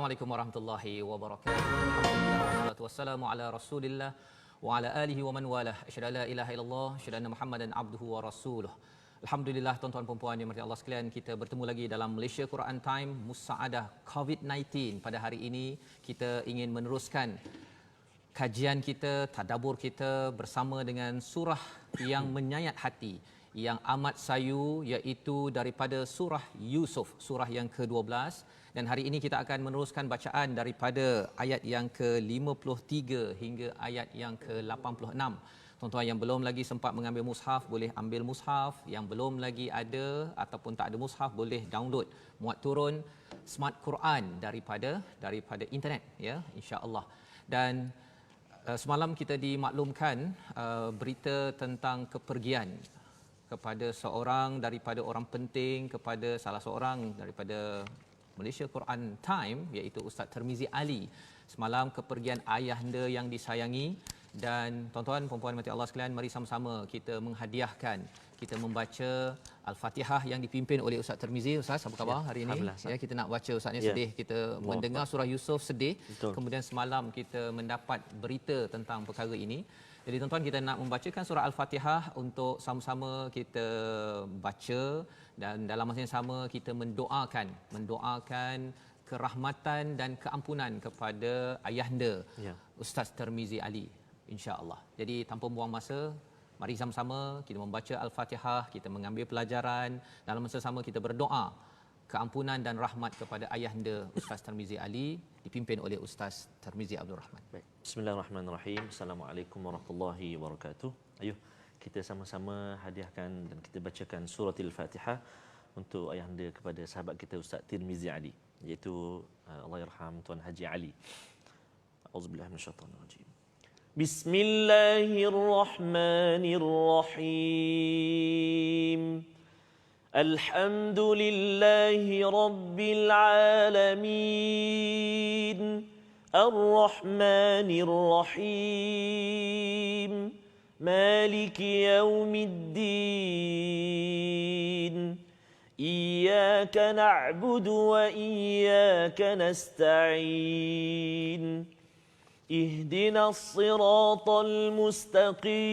Assalamualaikum warahmatullahi wabarakatuh. Alhamdulillah wassalatu wassalamu ala Rasulillah wa ala alihi wa man walah. Asyhadu an la ilaha illallah, asyhadu anna Muhammadan abduhu wa rasuluh. Alhamdulillah tuan-tuan dan puan yang dirahmati Allah sekalian, kita bertemu lagi dalam Malaysia Quran Time Musaadah COVID-19. Pada hari ini kita ingin meneruskan kajian kita, tadabbur kita bersama dengan surah yang menyayat hati, yang amat sayu, iaitu daripada surah Yusuf, surah yang ke-12. Dan hari ini kita akan meneruskan bacaan daripada ayat yang ke-53 hingga ayat yang ke-86. Tuan-tuan yang belum lagi sempat mengambil mushaf, boleh ambil mushaf. Yang belum lagi ada ataupun tak ada mushaf, boleh download, muat turun Smart Quran daripada internet, ya, insya-Allah. Dan semalam kita dimaklumkan berita tentang kepergian kepada seorang daripada orang penting, kepada salah seorang daripada Malaysia Quran Time, iaitu Ustaz Tirmizi Ali. Semalam kepergian ayahanda yang disayangi. Dan tuan-tuan puan-puan mati Allah sekalian, mari sama-sama kita menghadiahkan, kita membaca Al-Fatihah yang dipimpin oleh Ustaz Tirmizi. Ustaz, apa khabar hari ini? Ya, kita nak baca, Ustaznya sedih. Kita mendengar surah Yusuf sedih. Betul. Kemudian semalam kita mendapat berita tentang perkara ini. Jadi tuan-tuan, kita nak membacakan surah Al-Fatihah untuk sama-sama kita baca, dan dalam masa yang sama kita mendoakan kerahmatan dan keampunan kepada ayahanda, Ustaz Tirmizi Ali, insya-Allah. Jadi tanpa buang masa, mari sama-sama kita membaca Al-Fatihah, kita mengambil pelajaran, dalam masa sama kita berdoa keampunan dan rahmat kepada ayahanda Ustaz Tirmizi Ali, dipimpin oleh Ustaz Tirmizi Abdul Rahman. Baik. Bismillahirrahmanirrahim. Assalamualaikum warahmatullahi wabarakatuh. Ayuh kita sama-sama hadiahkan dan kita bacakan surah Al-Fatihah untuk ayahanda kepada sahabat kita Ustaz Tirmizi Ali, iaitu Allahyarham Tuan Haji Ali. Auzubillahi minasyaitanir rajim. Bismillahirrahmanirrahim. Alhamdulillahi rabbil alamin. Ar-Rahmanir Rahim. Maliki yaumiddin. Iyyaka na'budu wa iyyaka nasta'in. Ihdinas siratal mustaqim.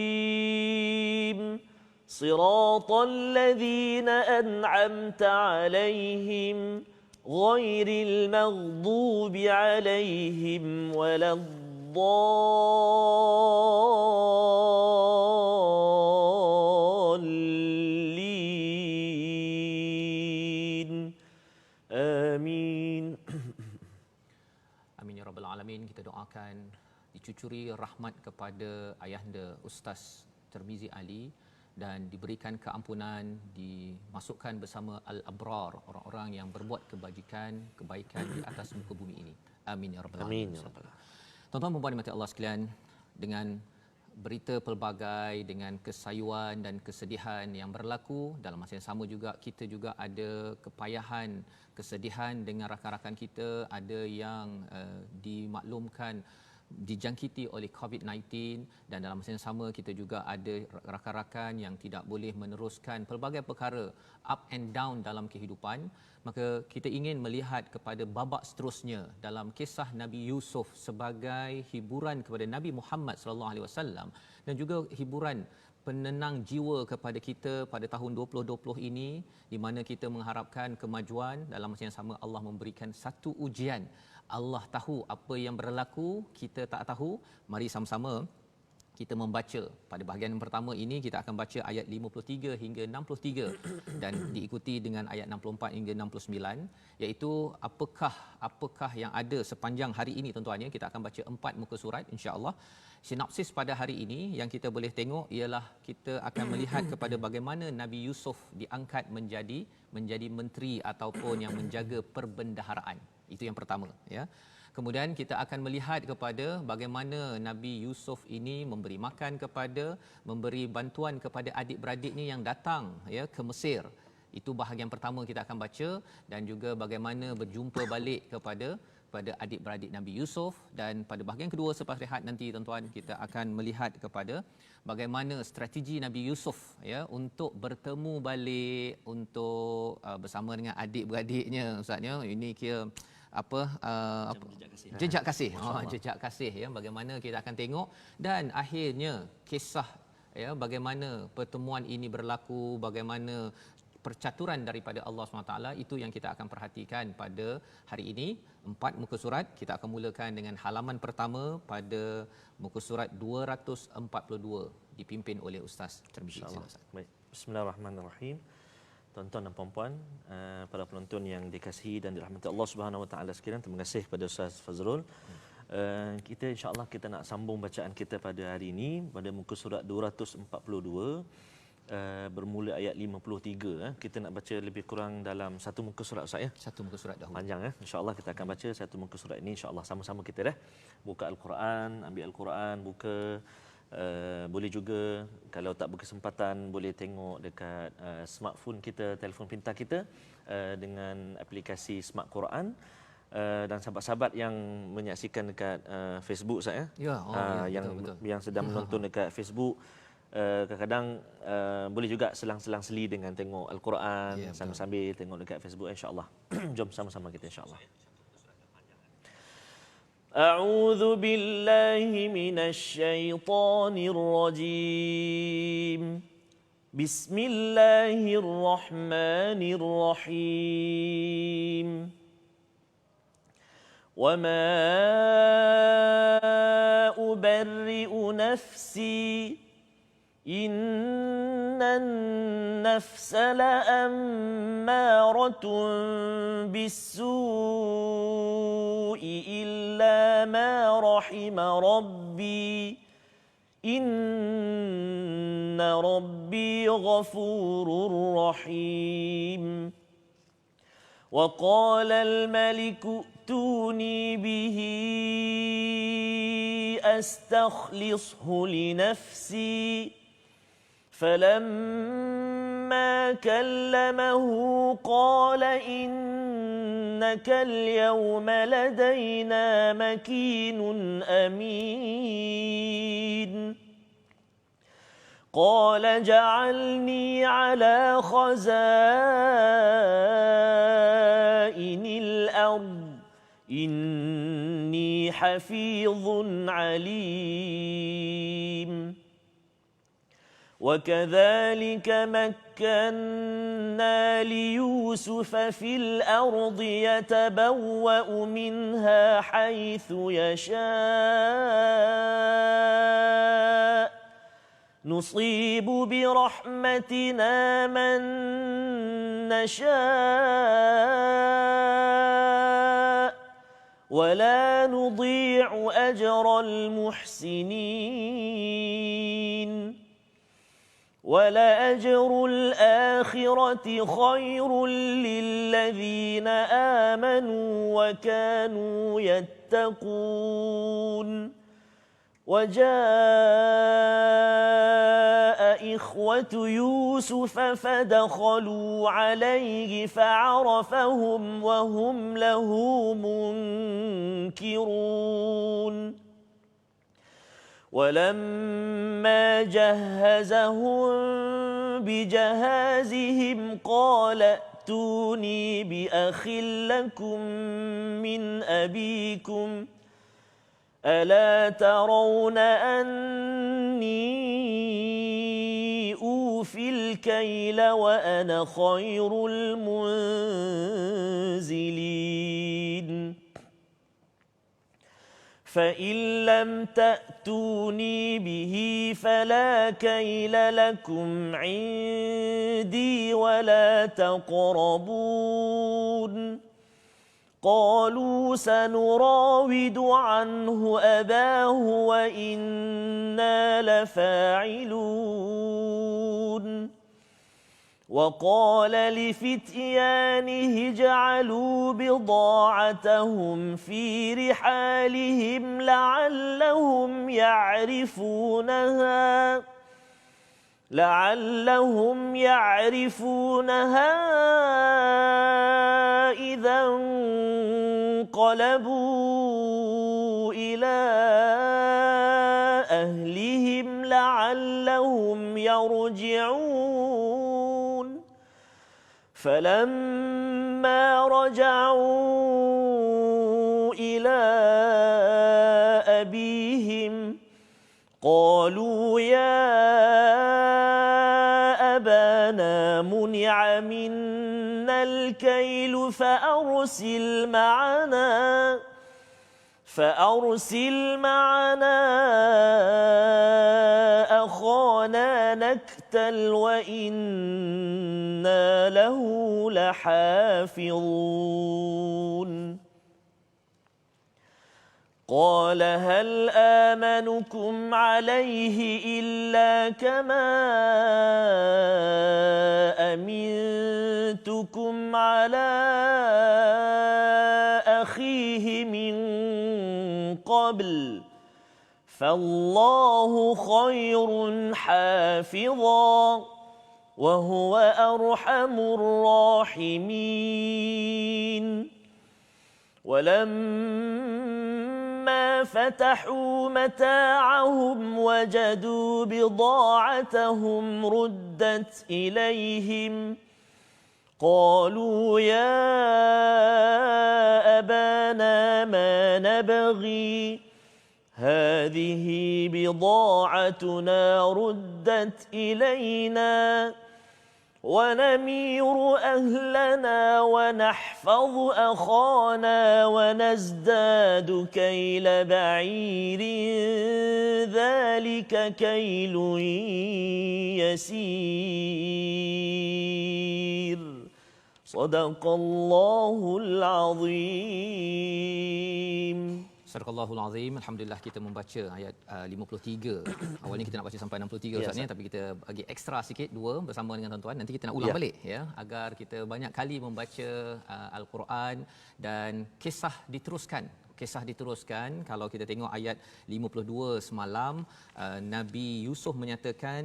Siratal ladzina an'amta 'alaihim ghairil maghdubi 'alaihim waladdallin. Amin. Amin ya rabbal alamin. Kita doakan dicucuri rahmat kepada ayahanda Ustaz Tirmizi Ali dan diberikan keampunan, dimasukkan bersama al-abrar, orang-orang yang berbuat kebajikan, kebaikan di atas muka bumi ini. Amin ya rabbal alamin. Tuan-tuan dan puan dimati Allah sekalian, dengan berita pelbagai, dengan kesayuan dan kesedihan yang berlaku, dalam masa yang sama juga kita juga ada kepayahan, kesedihan dengan rakan-rakan kita, ada yang dimaklumkan dijangkiti oleh COVID-19, dan dalam masa yang sama kita juga ada rakan-rakan yang tidak boleh meneruskan pelbagai perkara, up and down dalam kehidupan. Maka kita ingin melihat kepada babak seterusnya dalam kisah Nabi Yusuf sebagai hiburan kepada Nabi Muhammad sallallahu alaihi wasallam, dan juga hiburan penenang jiwa kepada kita pada tahun 2020 ini, di mana kita mengharapkan kemajuan. Dalam masa yang sama Allah memberikan satu ujian. Allah tahu apa yang berlaku, kita tak tahu. Mari sama-sama kita membaca. Pada bahagian yang pertama ini kita akan baca ayat 53 hingga 63 dan diikuti dengan ayat 64 hingga 69, iaitu apakah yang ada sepanjang hari ini. Tuan-tuan, kita akan baca 4 muka surat insya-Allah. Sinopsis pada hari ini yang kita boleh tengok ialah kita akan melihat kepada bagaimana Nabi Yusuf diangkat menjadi menteri ataupun yang menjaga perbendaharaan. Itu yang pertama, ya. Kemudian kita akan melihat kepada bagaimana Nabi Yusuf ini memberi makan memberi bantuan kepada adik-beradiknya yang datang, ya, ke Mesir. Itu bahagian pertama kita akan baca, dan juga bagaimana berjumpa balik kepada adik-beradik Nabi Yusuf. Dan pada bahagian kedua selepas rehat nanti tuan-tuan, kita akan melihat kepada bagaimana strategi Nabi Yusuf, ya, untuk bertemu balik, untuk bersama dengan adik-beradiknya. Ustaznya, ini kira jejak kasih. Jejak kasih ya, bagaimana kita akan tengok dan akhirnya kisah ya bagaimana pertemuan ini berlaku, bagaimana percaturan daripada Allah SWT, itu yang kita akan perhatikan pada hari ini. 4 muka surat, kita akan mulakan dengan halaman pertama pada muka surat 242 dipimpin oleh Ustaz Tirmizi. Baik. Bismillahirrahmanirrahim. Tuan-tuan dan puan-puan, para penonton yang dikasihi dan dirahmati Allah Subhanahu Wa Taala sekalian, terima kasih kepada Ustaz Fazrul. Kita insya-Allah kita nak sambung bacaan kita pada hari ini pada muka surat 242 bermula ayat 53. Kita nak baca lebih kurang dalam satu muka surat Ustaz ya. Satu muka surat dahulu. Panjang insya-Allah kita akan baca satu muka surat ini insya-Allah sama-sama kita dah. Buka Al-Quran, ambil Al-Quan, buka boleh juga kalau tak berkesempatan boleh tengok dekat smartphone kita, telefon pintar kita dengan aplikasi Smart Quran. Dan sahabat-sahabat yang menyaksikan dekat Facebook saya yang sedang menonton dekat Facebook, kadang-kadang boleh juga selang-selang seli dengan tengok Al-Quran sambil-sambil tengok dekat Facebook insya-Allah. Jom sama-sama kita insya-Allah. أعوذ بالله من الشيطان الرجيم بسم الله الرحمن الرحيم وما أبرئ نفسي إن النفس لأمارة بالسوء إلا ما رحم ربي إن ربي غفور رحيم وقال الملك ائتوني به أستخلصه لنفسي فلما كلمه قال إنك اليوم لدينا مكين أمين قال جعلني على خزائن الأرض إني حفيظ عليم وكذلك مكنا ليوسف في الأرض يتبوأ منها حيث يشاء نصيب برحمتنا من نشاء ولا نضيع أجر المحسنين ولأجر الآخرة خير للذين آمنوا وكانوا يتقون وجاء إخوة يوسف فدخلوا عليه فعرفهم وهم له منكرون ولما جهزهم بجهازهم قال ائتوني بأخ لكم من أبيكم ألا ترون أني أوفي الكيل وأنا خير المنزلين فإن لم تأتوني به فلا كيل لكم عندي ولا تقربون قالوا سنراود عنه أباه وإنا لفاعلون وقال لفتيانه اجعلوا بضاعتهم في رحالهم لعلهم يعرفونها إذا انقلبوا إلى أهلهم لعلهم يرجعون فلما رجعوا إلى أبيهم قالوا يا أبانا منع منا الكيل فأرسل معنا أخانا نكتل وإنا له لحافظون قال هل آمنكم عليه إلا كما أمنتكم على أخيه من قبل فالله خير حافظا وهو أرحم الراحمين ولما فتحوا متاعهم وجدوا بضاعتهم ردت إليهم قالوا يا أبانا ما نبغي هذه بضاعتنا ردت إلينا ونمير أهلنا ونحفظ أخانا ونزداد كيل بعير ذلك كيل يسير صدق الله العظيم. Sadaqallahul Azim. Alhamdulillah kita membaca ayat 53. Awalnya kita nak baca sampai 63 Ustaz ni, tapi kita bagi ekstra sikit dua bersama dengan tuan-tuan. Nanti kita nak ulang balik ya, agar kita banyak kali membaca Al-Quran dan kisah diteruskan. Kalau kita tengok ayat 52 semalam, Nabi Yusuf menyatakan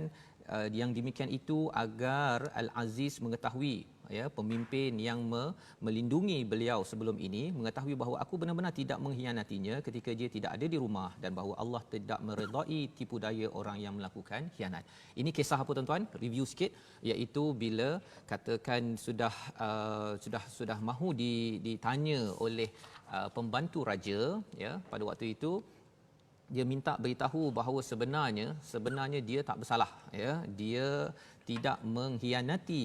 yang demikian itu agar Al-Aziz mengetahui, ya, pemimpin yang melindungi beliau sebelum ini mengetahui bahawa aku benar-benar tidak mengkhianatinya ketika dia tidak ada di rumah dan bahawa Allah tidak meredai tipu daya orang yang melakukan khianat. Ini kisah apa tuan-tuan? Review sikit, iaitu bila katakan sudah mahu ditanya oleh pembantu raja, ya, pada waktu itu dia minta beritahu bahawa sebenarnya dia tak bersalah, ya, dia tidak mengkhianati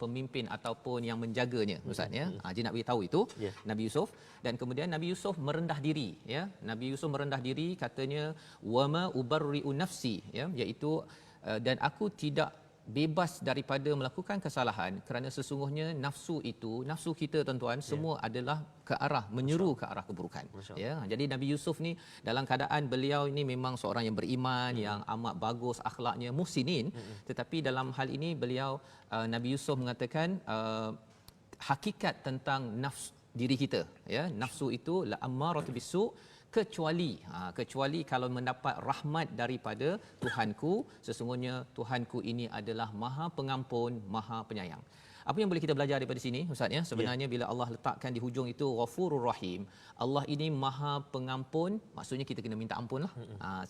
pemimpin ataupun yang menjaganya, Ustaz, ya. Dia nak beritahu itu Nabi Yusuf, dan kemudian Nabi Yusuf merendah diri, ya. Nabi Yusuf merendah diri, katanya wama ubarri'u nafsi, ya, iaitu dan aku tidak bebas daripada melakukan kesalahan kerana sesungguhnya nafsu kita tuan-tuan semua adalah ke arah menyeru ke arah keburukan, ya. Jadi Nabi Yusuf ni dalam keadaan beliau ini memang seorang yang beriman, yang amat bagus akhlaknya, muhsinin, tetapi dalam hal ini beliau Nabi Yusuf mengatakan hakikat tentang nafsu diri kita, ya, nafsu itu la ammaratu bisu, kecuali kalau mendapat rahmat daripada Tuhanku, sesungguhnya Tuhanku ini adalah Maha Pengampun, Maha Penyayang. Apa yang boleh kita belajar daripada sini, Ustaz, ya? Sebenarnya bila Allah letakkan di hujung itu Ghafurur Rahim, Allah ini Maha Pengampun, maksudnya kita kena minta ampunlah.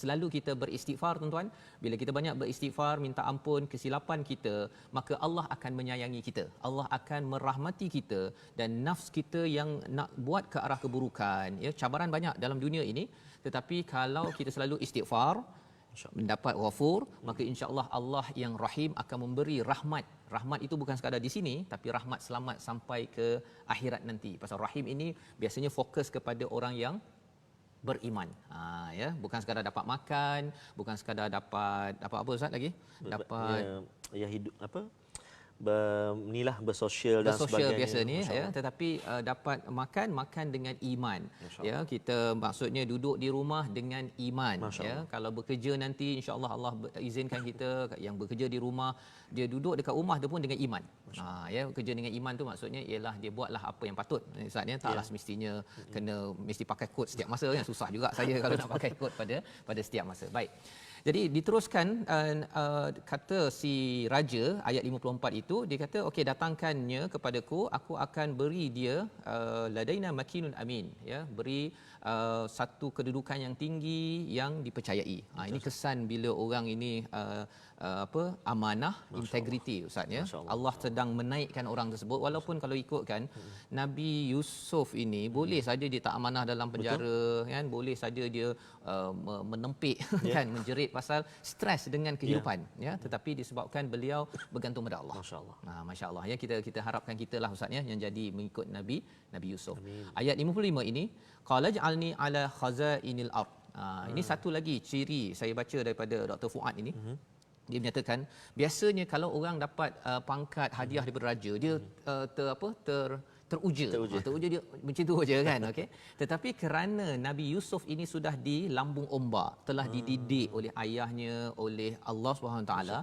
Selalu kita beristighfar, tuan-tuan. Bila kita banyak beristighfar, minta ampun kesilapan kita, maka Allah akan menyayangi kita. Allah akan merahmati kita, dan nafs kita yang nak buat ke arah keburukan, ya, cabaran banyak dalam dunia ini, tetapi kalau kita selalu istighfar, mendapat ghafur, maka insya-Allah Allah yang Rahim akan memberi rahmat. Rahmat itu bukan sekadar di sini, tapi rahmat selamat sampai ke akhirat nanti. Pasal Rahim ini biasanya fokus kepada orang yang beriman. Ya, bukan sekadar dapat makan, bukan sekadar dapat apa Ustaz lagi? Dapat hidup apa? Inilah bersosial dan sebagainya biasa ni, ya, tetapi dapat makan dengan iman, ya. Kita maksudnya duduk di rumah dengan iman, ya. Kalau bekerja nanti insya-Allah Allah izinkan kita yang bekerja di rumah, dia duduk dekat rumah dia pun dengan iman. Ya, bekerja dengan iman tu maksudnya ialah dia buatlah apa yang patut. Ustaz, ya, taklah semestinya mesti pakai kod setiap masa, kan. Susah juga saya kalau nak pakai kod pada setiap masa. Baik. Jadi diteruskan kata si raja ayat 54 itu, dia kata okey, datangkannya kepadaku, aku akan beri dia ladaina makinun amin, ya, beri satu kedudukan yang tinggi yang dipercayai. Ini kesan bila orang ini amanah, integriti, ustaz, ya. Allah sedang menaikkan orang tersebut, walaupun kalau ikutkan Nabi Yusuf ini boleh saja dia tak amanah dalam penjara, kan, boleh saja dia menempik kan, menjerit pasal stres dengan kehidupan, ya, tetapi disebabkan beliau bergantung pada Allah. Masya-Allah. Masya-Allah, ya, kita harapkan kitalah, ustaz, ya, yang jadi mengikut Nabi Yusuf. Amin. Ayat 55 ini, qala ja'alni ala khazainil ard. Ini satu lagi ciri saya baca daripada Dr. Fuad ini. Dia menyatakan biasanya kalau orang dapat pangkat hadiah daripada raja, dia teruja dia macam tu aja, kan, okey. Tetapi kerana Nabi Yusuf ini sudah di lambung ombak, telah dididik oleh ayahnya, oleh Allah Subhanahu taala,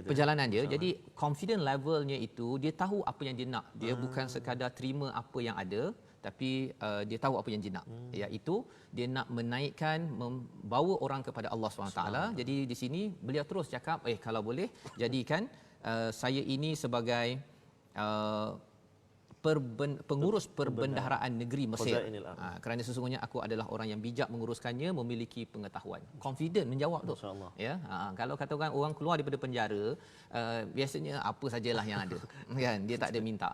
perjalanan dia, jadi confident levelnya itu, dia tahu apa yang dia nak. Dia bukan sekadar terima apa yang ada, tapi dia tahu apa yang dia nak, iaitu dia nak menaikkan, membawa orang kepada Allah SWT. Jadi di sini beliau terus cakap, kalau boleh jadikan saya ini sebagai pengurus perbendaharaan negeri Mesir, kerana sesungguhnya aku adalah orang yang bijak menguruskannya, memiliki pengetahuan. Confident menjawab tu, ya. Kalau katakan orang keluar daripada penjara, biasanya apa sajalah yang ada, kan, dia tak ada minta,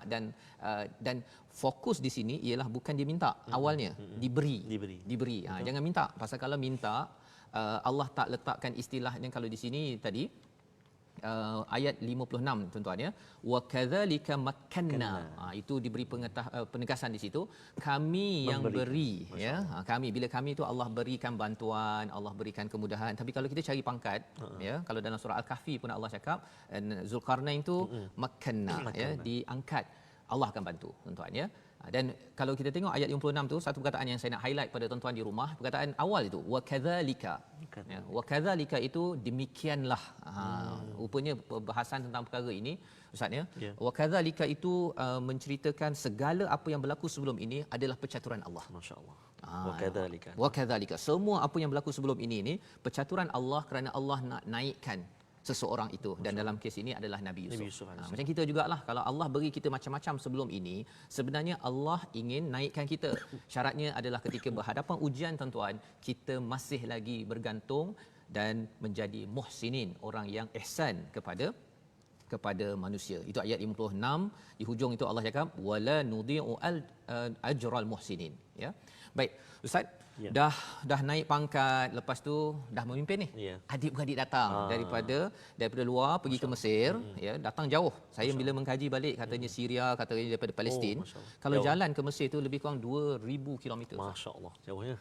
dan fokus di sini ialah bukan dia minta, awalnya diberi. Jangan minta, pasal kalau minta, Allah tak letakkan istilahnya kalau di sini tadi, ayat 56, tuan-tuan, ya, wa kadzalika makkanna, itu diberi penegasan di situ, kami yang beri, ya, kami, bila kami itu Allah berikan bantuan, Allah berikan kemudahan. Tapi kalau kita cari pangkat, ya, kalau dalam surah Al-Kahfi pun Allah cakap Zulkarnain itu makkanna, ya, diangkat, Allah akan bantu, tuan-tuan, ya. Dan kalau kita tengok ayat 56 tu, satu perkataan yang saya nak highlight pada tuan-tuan di rumah, perkataan awal itu, wa kadzalika, ya, wa kadzalika itu demikianlah. Rupanya perbahasan tentang perkara ini, ustaz, ya, wa kadzalika itu menceritakan segala apa yang berlaku sebelum ini adalah percaturan Allah. Masya-Allah. Wa kadzalika, semua apa yang berlaku sebelum ini percaturan Allah, kerana Allah nak naikkan seseorang itu, dan dalam kes ini adalah Nabi Yusuf. Macam kita jugalah, kalau Allah beri kita macam-macam sebelum ini, sebenarnya Allah ingin naikkan kita. Syaratnya adalah ketika berhadapan ujian, tuan-tuan, kita masih lagi bergantung dan menjadi muhsinin, orang yang ihsan kepada manusia. Itu ayat 56. Di hujung itu Allah cakap wala nudhi'u ajral muhsinin, ya. Baik, ustaz, dah naik pangkat, lepas tu dah memimpin ni. Adik-beradik datang daripada luar pergi ke Mesir, ya, datang jauh. Saya bila mengkaji balik, katanya Syria, katanya daripada Palestin. Kalau jalan ke Mesir tu lebih kurang 2000 km. Masya-Allah, jauhnya.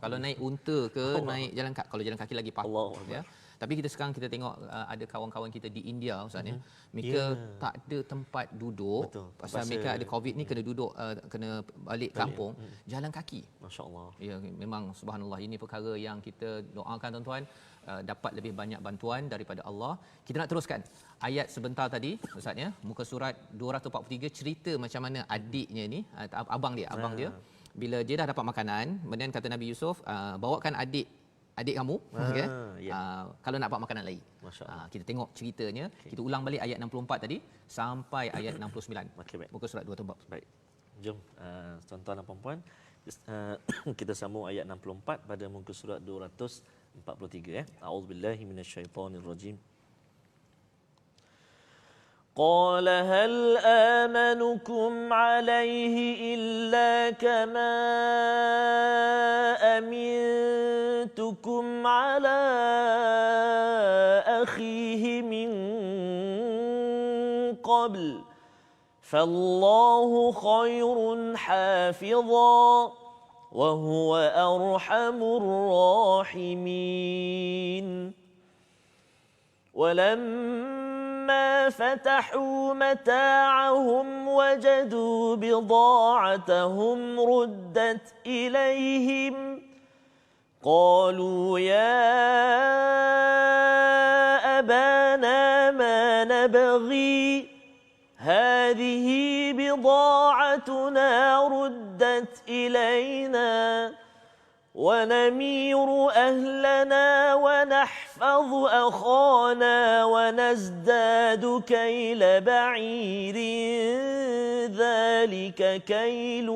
Kalau naik unta ke naik jalan kaki, kalau jalan kaki lagi Allah, ya. Tapi kita sekarang kita tengok ada kawan-kawan kita di India, ustaz, ya. Mereka tak ada tempat duduk. Pasal mereka ada Covid ni, kena duduk, kena balik kampung, jalan kaki. Masya-Allah. Ya, memang subhanallah, ini perkara yang kita doakan, tuan-tuan, dapat lebih banyak bantuan daripada Allah. Kita nak teruskan ayat sebentar tadi, ustaz, ya, muka surat 243, cerita macam mana adiknya ni, abang dia bila dia dah dapat makanan, kemudian kata Nabi Yusuf, bawakan adik kamu, okay? Kalau nak dapat makanan lagi. Kita tengok ceritanya, kita ulang balik ayat 64 tadi sampai ayat 69. Muka surat 243. Baik. Jom tuan-tuan dan puan-puan, kita sambung ayat 64 pada muka surat 243, ya. A'udzubillahi minasyaitonirrajim. قال هل آمنكم عليه إلا كما أمنتكم على أخيه من قبل فالله خير حافظا وهو أرحم الراحمين ولما فتحوا متاعهم وجدوا بضاعتهم ردت إليهم قالوا يا أبانا ما نبغي هذه بضاعتنا ردت إلينا ونمير أهلنا ونحفظ نحفظ أخانا ونزداد كيل بعير ذلك كيل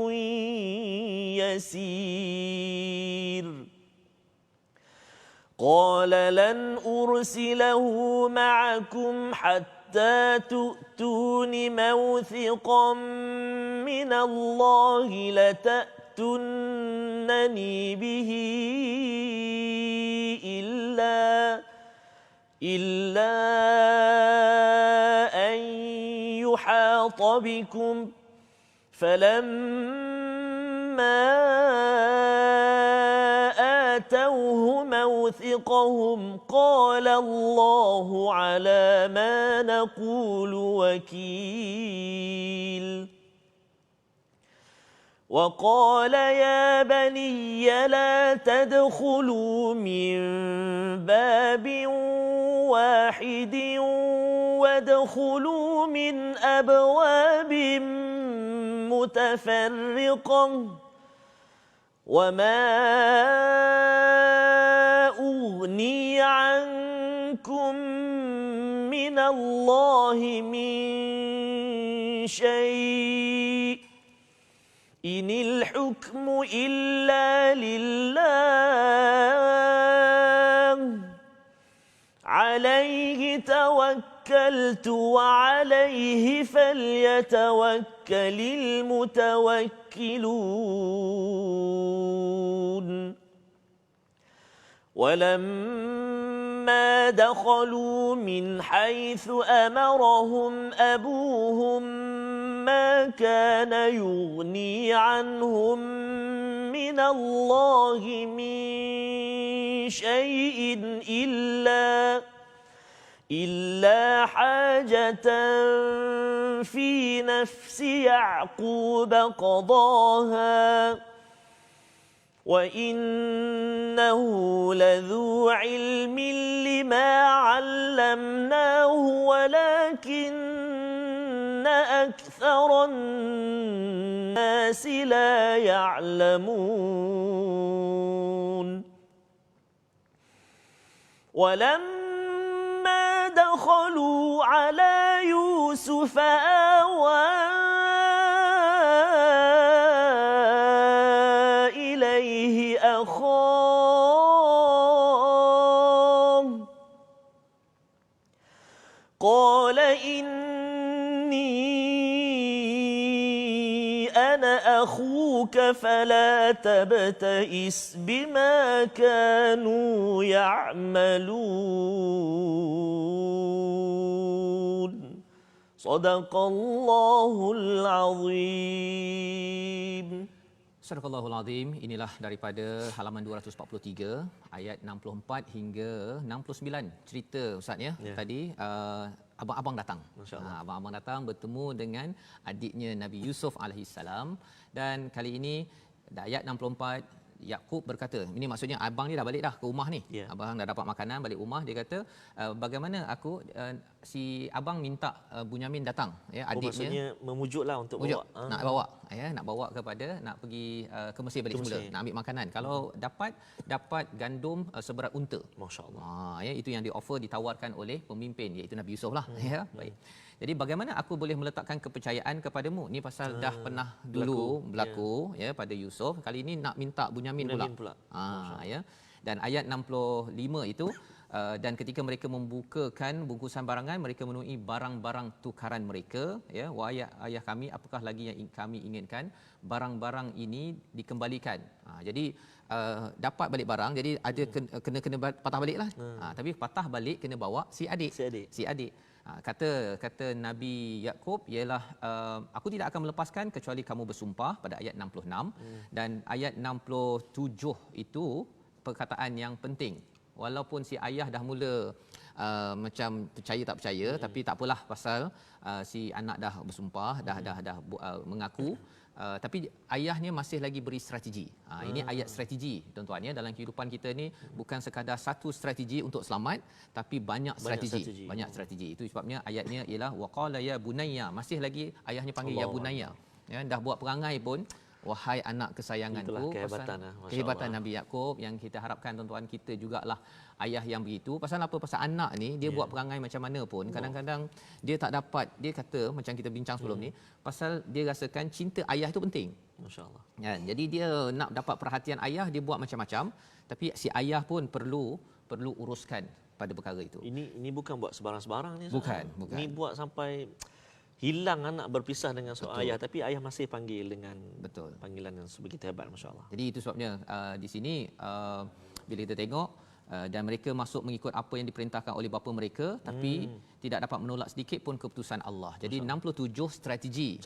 يسير قال لن أرسله معكم حتى تؤتون موثقا من الله لتأتونني به إلا أن يحاط بكم فلما آتوه موثقهم قال الله على ما نقول وكيل وقال يا بني لا تدخلوا من باب واحد وادخلوا من أبواب متفرقة وما أغني عنكم من الله من شيء إن الحكم إلا لله عليه توكلت وعليه فليتوكل المتوكلون ولما دخلوا من حيث أمرهم أبوهم ما كان يغني عنهم من الله من شيء إلا حاجة في نفس يعقوب قضاها وإنه لذو علم لما علمناه ولكن أكثر الناس لا يعلمون ولما دخلوا على يوسف آوى إليه أخاه قال إني أنا أخوك فلا تبتئس بما كانوا يعملون صدق الله العظيم. Sadaqallahul Azim. Inilah daripada halaman 243 ayat 64 hingga 69 cerita Ustaz ya. Tadi abang-abang datang. Abang-abang datang bertemu dengan adiknya Nabi Yusuf alaihissalam dan kali ini ayat 64 Yakub berkata, ini maksudnya abang ni dah balik dah ke rumah ni. Abang dah dapat makanan balik rumah, dia kata bagaimana aku si abang minta Bunyamin datang ya, adiknya. Maksudnya memujuklah untuk mujuk, bawa. Nak bawa ya, nak bawa kepada nak pergi ke Mesir balik semula, nak ambil makanan. Kalau dapat gandum seberat unta. Masya-Allah. Ya, itu yang di-offer, ditawarkan oleh pemimpin iaitu Nabi Yusuf lah ya. Baik. Jadi bagaimana aku boleh meletakkan kepercayaan kepadamu? Ni pasal dah pernah dulu berlaku ya pada Yusuf. Kali ini nak minta Bunyamin pula. Ya. Dan ayat 65 itu dan ketika mereka membukakan bungkusan barangan, mereka menemui barang-barang tukaran mereka ya. Wahai ayah kami, apakah lagi yang kami inginkan? Barang-barang ini dikembalikan. Jadi dapat balik barang, jadi ada kena patah baliklah. Tapi patah balik kena bawa si adik. Kata Nabi Yakub ialah aku tidak akan melepaskan kecuali kamu bersumpah pada ayat 66 dan ayat 67 itu perkataan yang penting. Walaupun si ayah dah mula macam percaya tak percaya, tapi tak apalah pasal si anak dah bersumpah, dah mengaku. Tapi ayahnya masih lagi beri strategi. Ini ayat strategi tuan-tuan ya, dalam kehidupan kita ni bukan sekadar satu strategi untuk selamat, tapi banyak strategi. Itu sebabnya ayatnya ialah waqala ya bunayya, masih lagi ayahnya panggil Allah. Ya bunayya. Ya, dah buat perangai pun wahai anak kesayanganku. Itulah kehebatan, Masya Kehebatan Allah. Nabi Yaqub yang kita harapkan tuan-tuan kita jugalah ayah yang begitu. Pasal apa? Pasal anak ni dia buat perangai macam mana pun kadang-kadang dia tak dapat, dia kata macam kita bincang sebelum ni, pasal dia rasakan cinta ayah itu penting. Masya-Allah. Kan? Jadi dia nak dapat perhatian ayah, dia buat macam-macam, tapi si ayah pun perlu uruskan pada perkara itu. Ini bukan buat sebarang-sebarang ni. Bukan. Ini buat sampai hilang anak berpisah dengan seorang ayah, tapi ayah masih panggil dengan panggilan yang sebegitu hebat, masya-Allah. Jadi itu sebabnya di sini bila kita tengok dan mereka masuk mengikut apa yang diperintahkan oleh bapa mereka, tapi tidak dapat menolak sedikit pun keputusan Allah. Jadi 67 strategi.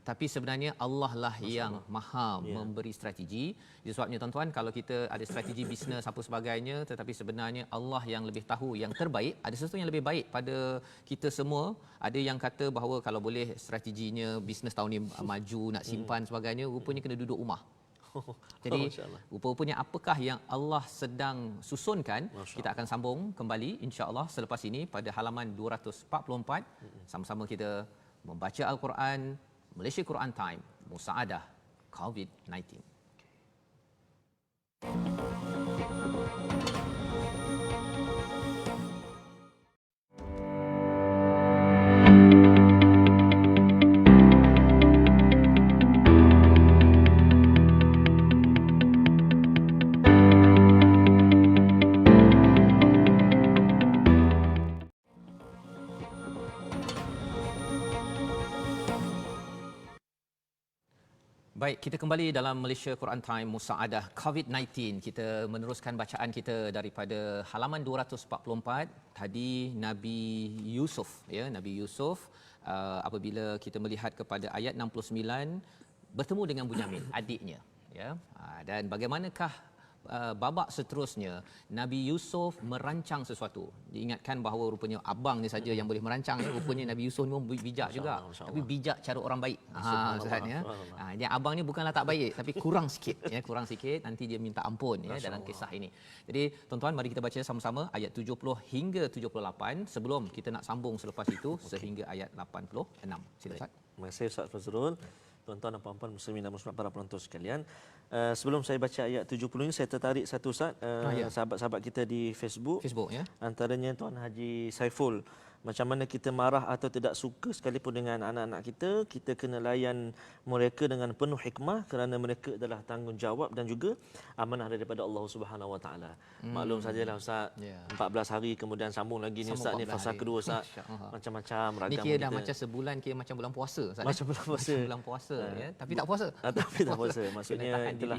Tapi sebenarnya Allah lah yang maha memberi strategi. Itu sebabnya tuan-tuan, kalau kita ada strategi bisnes apa sebagainya, tetapi sebenarnya Allah yang lebih tahu yang terbaik. Ada sesuatu yang lebih baik pada kita semua. Ada yang kata bahawa kalau boleh strateginya bisnes tahun ni maju, nak simpan sebagainya, rupanya kena duduk rumah. Jadi rupa-rupanya apakah yang Allah sedang susunkan, kita akan sambung kembali insya-Allah selepas ini pada halaman 244. Sama-sama kita membaca Al-Quran, Malaysia Quran Time, Musaadah COVID-19. Baik, kita kembali dalam Malaysia Quran Time Musaadah COVID-19. Kita meneruskan bacaan kita daripada halaman 244. Tadi Nabi Yusuf, ya, Nabi Yusuf apabila kita melihat kepada ayat 69 bertemu dengan Bunyamin, adiknya, ya. Dan bagaimanakah babak seterusnya Nabi Yusuf merancang sesuatu. Diingatkan bahawa rupanya abang ni saja yang boleh merancang, ya. Rupanya Nabi Yusuf ni pun bijak juga. Tapi bijak cara orang baik. Ustaz, ya. Dia abang ni bukanlah tak baik, tapi kurang sikit, ya, kurang sikit, nanti dia minta ampun, ya, dalam kisah ini. Jadi tuan-tuan, mari kita baca sama-sama ayat 70 hingga 78 sebelum kita nak sambung selepas itu sehingga ayat 86. Sila Ustaz. Terima kasih Ustaz Fazrul. Tuan-tuan dan puan-puan muslimin dan muslimat, para penonton sekalian, sebelum saya baca ayat 70 ini, saya tertarik satu Ustaz, sahabat-sahabat kita di Facebook, ya. Antaranya Tuan Haji Saiful. Macam mana kita marah atau tidak suka sekalipun dengan anak-anak kita, kita kena layan mereka dengan penuh hikmah kerana mereka adalah tanggungjawab dan juga amanah daripada Allah Subhanahu Wa Taala. Maklum sajalah Ustaz, 14 hari kemudian sambung lagi ni Ustaz, ni fasa kedua Ustaz. Macam-macam ragam. Ni kira dah macam sebulan, kira macam bulan puasa Ustaz. Macam bulan puasa. Macam bulan puasa, ya. Tapi tak puasa. Tapi tak puasa. Maksudnya itulah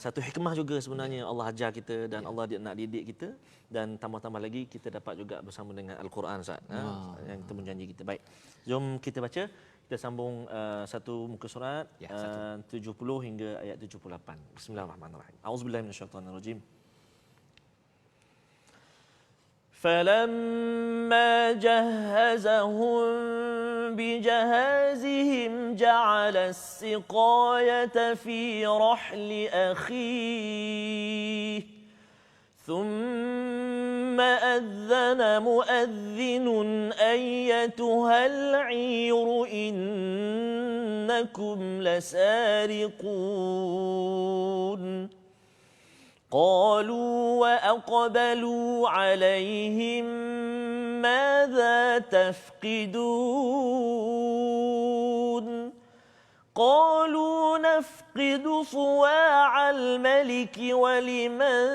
satu hikmah juga sebenarnya Allah ajar kita dan Allah nak didik kita, dan tambah-tambah lagi kita dapat juga bersama dengan Al-Quran Ustaz. Yang kita menjanji kita. Baik. Jom kita baca. Kita sambung satu muka surat 70 hingga ayat 78. Bismillahirrahmanirrahim. A'udzubillahi minasyaitonirrajim. فَلَمَّا جَهَّزَهُم بِجَهَازِهِمْ جَعَلَ السِّقَايَةَ فِي رَحْلِ أَخِيهِ ثم أذن مؤذن أيتها العير إنكم لسارقون قالوا وأقبلوا عليهم ماذا تفقدون قالوا نفقد صواع الملك ولمن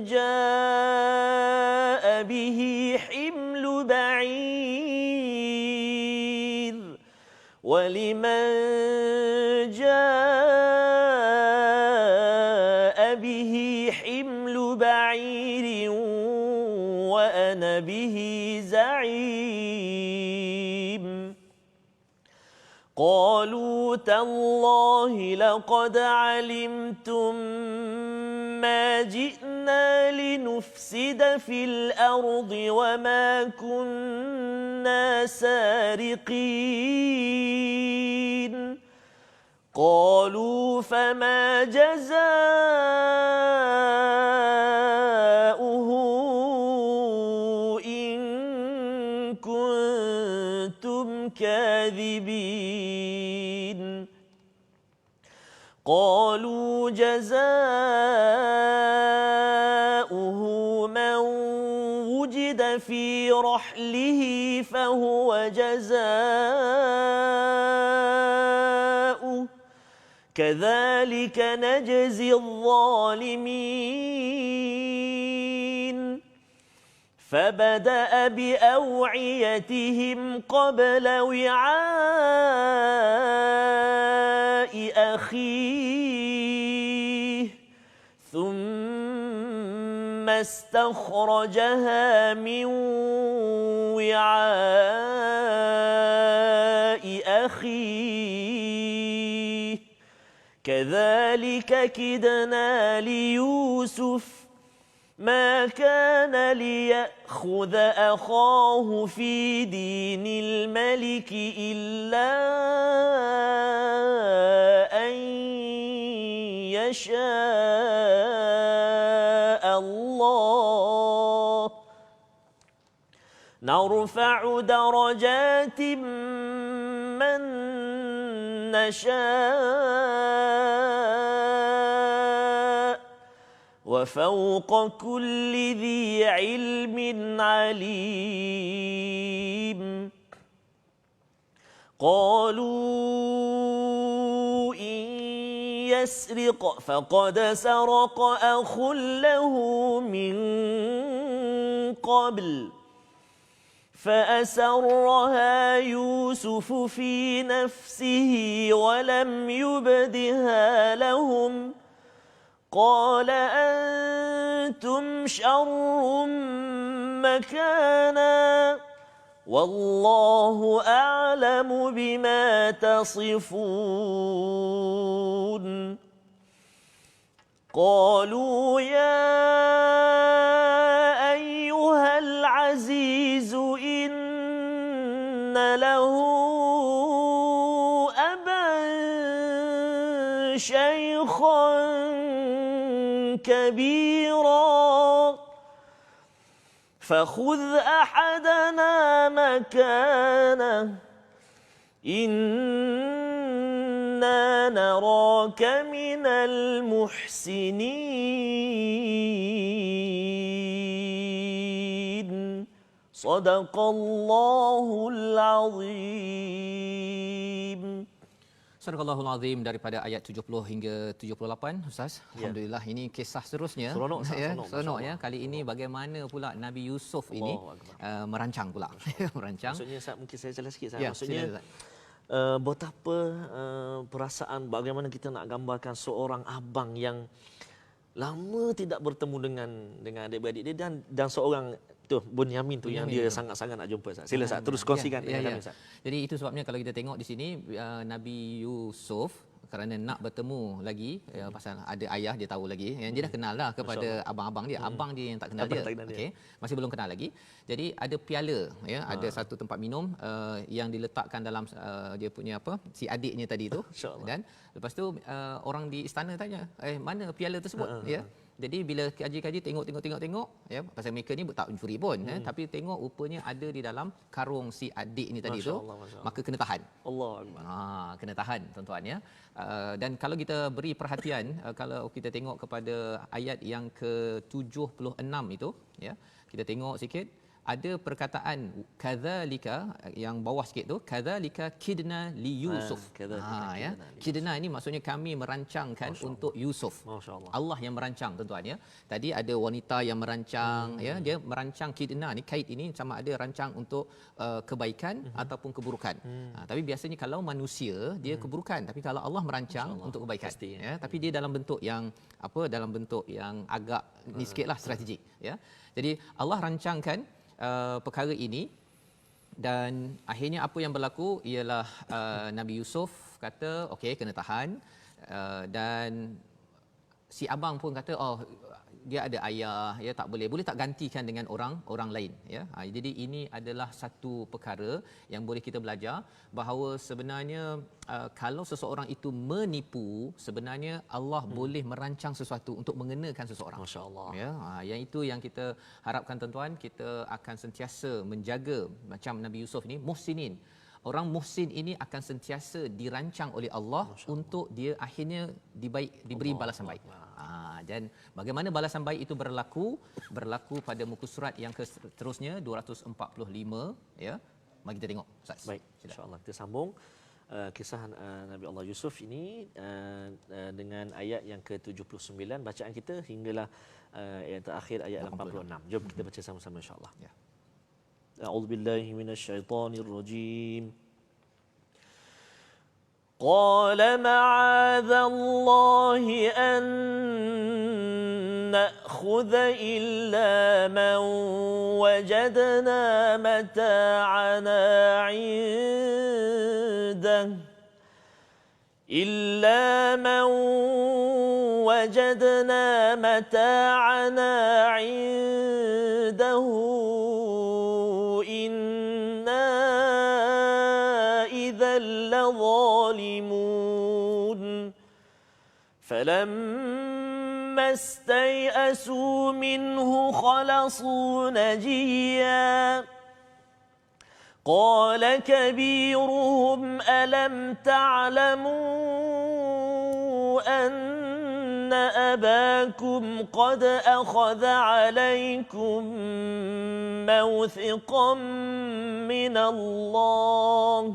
جاء به حمل بعير وأنا به زعيم قالوا تالله لقد علمتم ما جئنا لنفسد في الأرض وما كنا سارقين قالوا فما جزاؤه إن كنتم كاذبين جزاؤه من وجد في رحله فهو جزاؤه كذلك نجزي الظالمين فبدأ بأوعيتهم قبل وعاء أخيه ثم استخرجها من وعاء أخيه كذلك كدنا ليوسف ما كان ليأخذ أخاه في دين الملك إلا أن يشاء الله نرفع درجات من نشاء وفوق كل ذي علم عليم قالوا إن يسرق فقد سرق أخ له من قبل فأسرها يوسف في نفسه ولم يبدها لهم قال أنتم شر مكانا والله أعلم بما تصفون قالوا يا أيها العزيز إن له أبا شيخا كبيرا فخذ أحدنا مكانه إنا نراك من المحسنين صدق الله العظيم. Surahul Azim daripada ayat 70 hingga 78 Ustaz. Alhamdulillah ini kisah seterusnya. Seronok, seronok ya. Kali ini bagaimana pula Nabi Yusuf ini merancang pula. Merancang. Maksudnya mungkin saya jelas sikit. Ya, maksudnya betapa perasaan bagaimana kita nak gambarkan seorang abang yang lama tidak bertemu dengan adik-beradik dia dan seorang tu Bunyamin tu yang dia sangat-sangat nak jumpa. Sila Ustaz terus kongsikan dengan kami Ustaz. Jadi itu sebabnya kalau kita tengok di sini Nabi Yusuf kerana nak bertemu lagi pasal ada ayah dia tahu lagi dia dah kenal lah kepada abang-abang dia. Abang dia yang tak kenal dia. Okey, masih belum kenal lagi. Jadi ada piala ada satu tempat minum yang diletakkan dalam dia punya si adiknya tadi tu. Dan lepas tu orang di istana tanya, mana piala tersebut Jadi bila kaji-kaji tengok pasal mereka ni tak mencuri pun tapi tengok rupanya ada di dalam karung si adik ni tadi tu. Maka kena tahan. Allahuakbar. Kena tahan tuan-tuan ya. Dan kalau kita beri perhatian kalau kita tengok kepada ayat yang ke-76 itu ya. Kita tengok sikit ada perkataan kadzalika yang bawah sikit tu kadzalika kidna li Yusuf. Kidna ini maksudnya kami merancangkan untuk Yusuf. Allah yang merancang tuan-tuan ya. Tadi ada wanita yang merancang dia merancang kidna ni kait ini sama ada rancang untuk kebaikan ataupun keburukan. Tapi biasanya kalau manusia dia keburukan tapi kalau Allah merancang untuk kebaikan ya. Tapi dia dalam bentuk yang dalam bentuk yang agak ni sikitlah strategik ya. Jadi Allah rancangkan perkara ini dan akhirnya apa yang berlaku ialah Nabi Yusuf kata okey kena tahan dan si abang pun kata dia ada ayah ya tak boleh tak gantikan dengan orang lain ya. Jadi ini adalah satu perkara yang boleh kita belajar bahawa sebenarnya kalau seseorang itu menipu sebenarnya Allah boleh merancang sesuatu untuk mengenakan seseorang. Masya-Allah. Ya, yang itu yang kita harapkan tuan-tuan kita akan sentiasa menjaga macam Nabi Yusuf ni muhsinin. orang muhsin ini akan sentiasa dirancang oleh Allah untuk dia akhirnya diberi balasan baik. Dan bagaimana balasan baik itu berlaku pada muka surat yang seterusnya 245 ya. Mari kita tengok Ustaz. Baik, insya-Allah kita sambung kisah Nabi Allah Yusuf ini dengan ayat yang ke-79 bacaan kita hinggalah yang terakhir ayat 86. Jom kita baca sama-sama insya-Allah. Ya. A'udzubillahi minasyaitonirrajim. قال معاذ الله أن نأخذ إلا من وجدنا متاعنا عنده إلا من وجدنا متاعنا عنده إنا إذا لظالمون فلما استيئسوا منه خلصوا نجيا قال كبيرهم ألم تعلموا أن أباكم قد أخذ عليكم موثقا من الله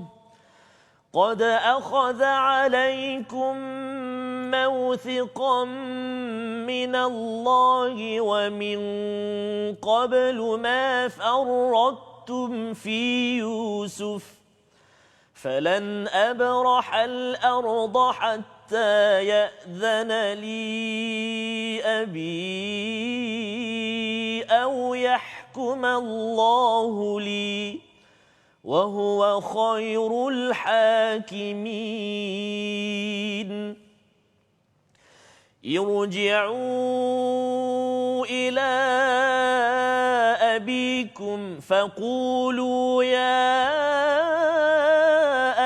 قد أخذ عليكم موثقا من الله ومن قبل ما فرطتم في يوسف فلن أبرح الأرض حتى يأذن لي أبي أو يحكم الله لي وهو خير الحاكمين ارجعوا إلى أبيكم فقولوا يا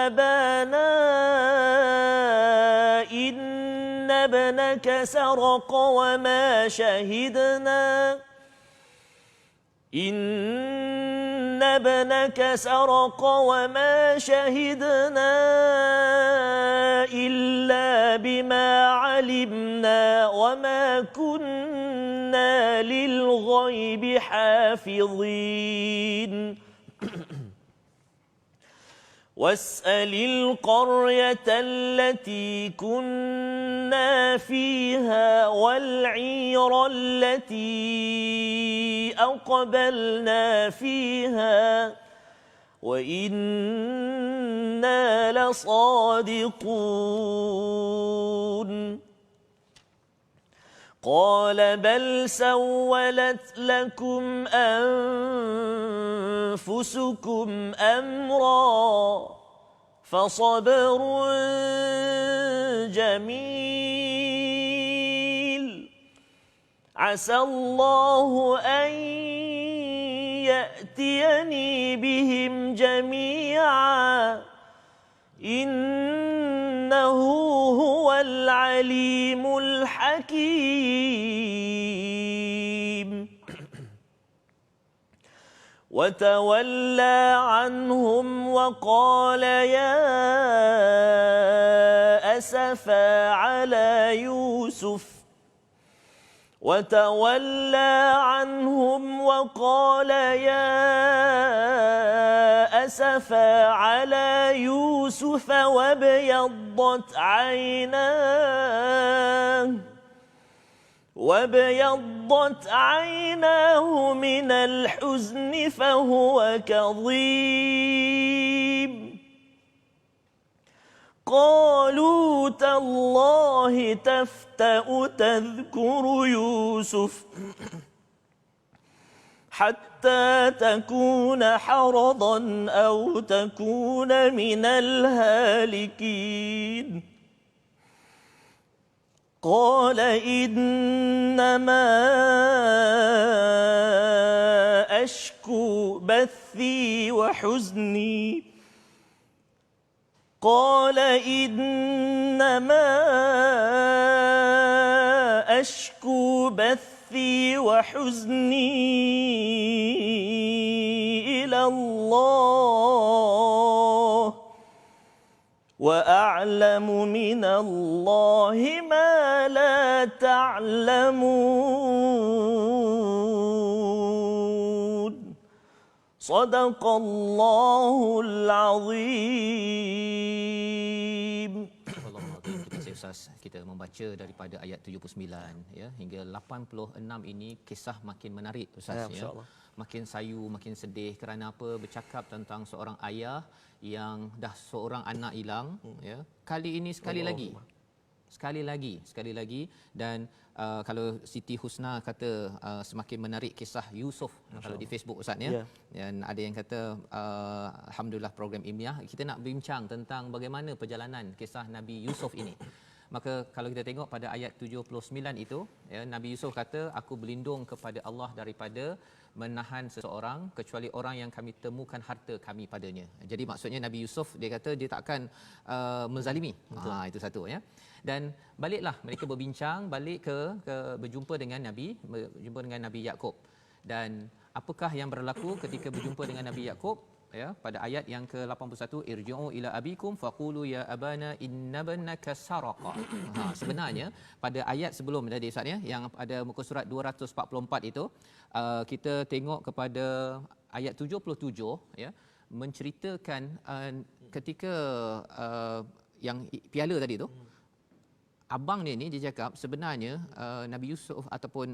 أبانا إن ابنك سرق وما شهدنا إن ابنك سرق وما شهدنا إلا بما علمنا وما كنا للغيب حافظين واسأل القرية التي كنا فيها والعير التي أقبلنا فيها وإنا لصادقون قال بل سولت لكم أنفسكم أمرا فصبر جميل عسى الله أن يأتيني بهم جميعا إنه هو العليم الحكيم وتولى عنهم وقال يا أسفا على يوسف وتولى عنهم وقال يا أسفا على يوسف وابيضت عيناه من الحزن فهو كظيم قالوا تالله تفتأ تذكر يوسف حتى تكون حرضا أو تكون من الهالكين قال إنما أشكو بثي وحزني قال إنما أشكو بثي وحزني إلى الله وأعلم من الله ما لا تعلمون صدق الله العظيم. Subhanallah, terima kasih Ustaz. Kita membaca daripada ayat 79 ya hingga 86 ini kisah makin menarik Ustaz ya. Masya-Allah. Makin sayu, makin sedih kerana apa? Bercakap tentang seorang ayah yang dah seorang anak hilang ya. Kali ini sekali lagi dan kalau Siti Husna kata semakin menarik kisah Yusuf kalau di Facebook Ustaz ya. Dan ada yang kata alhamdulillah program ilmiah kita nak bincang tentang bagaimana perjalanan kisah Nabi Yusuf ini. Maka kalau kita tengok pada ayat 79 itu ya, Nabi Yusuf kata aku berlindung kepada Allah daripada menahan seseorang kecuali orang yang kami temukan harta kami padanya. Jadi maksudnya Nabi Yusuf dia kata dia takkan menzalimi. Itu satu ya. Dan baliklah mereka berbincang balik ke berjumpa dengan Nabi Yakub. Dan apakah yang berlaku ketika berjumpa dengan Nabi Yakub? Ya, pada ayat yang ke-81 irji'u ila abikum faqulu ya abana innabnaka saraqa. Sebenarnya pada ayat sebelum tadi Ustaz ya yang ada muka surat 244 itu kita tengok kepada ayat 77 ya menceritakan ketika yang piala tadi tu abang dia ni dia cakap sebenarnya Nabi Yusuf ataupun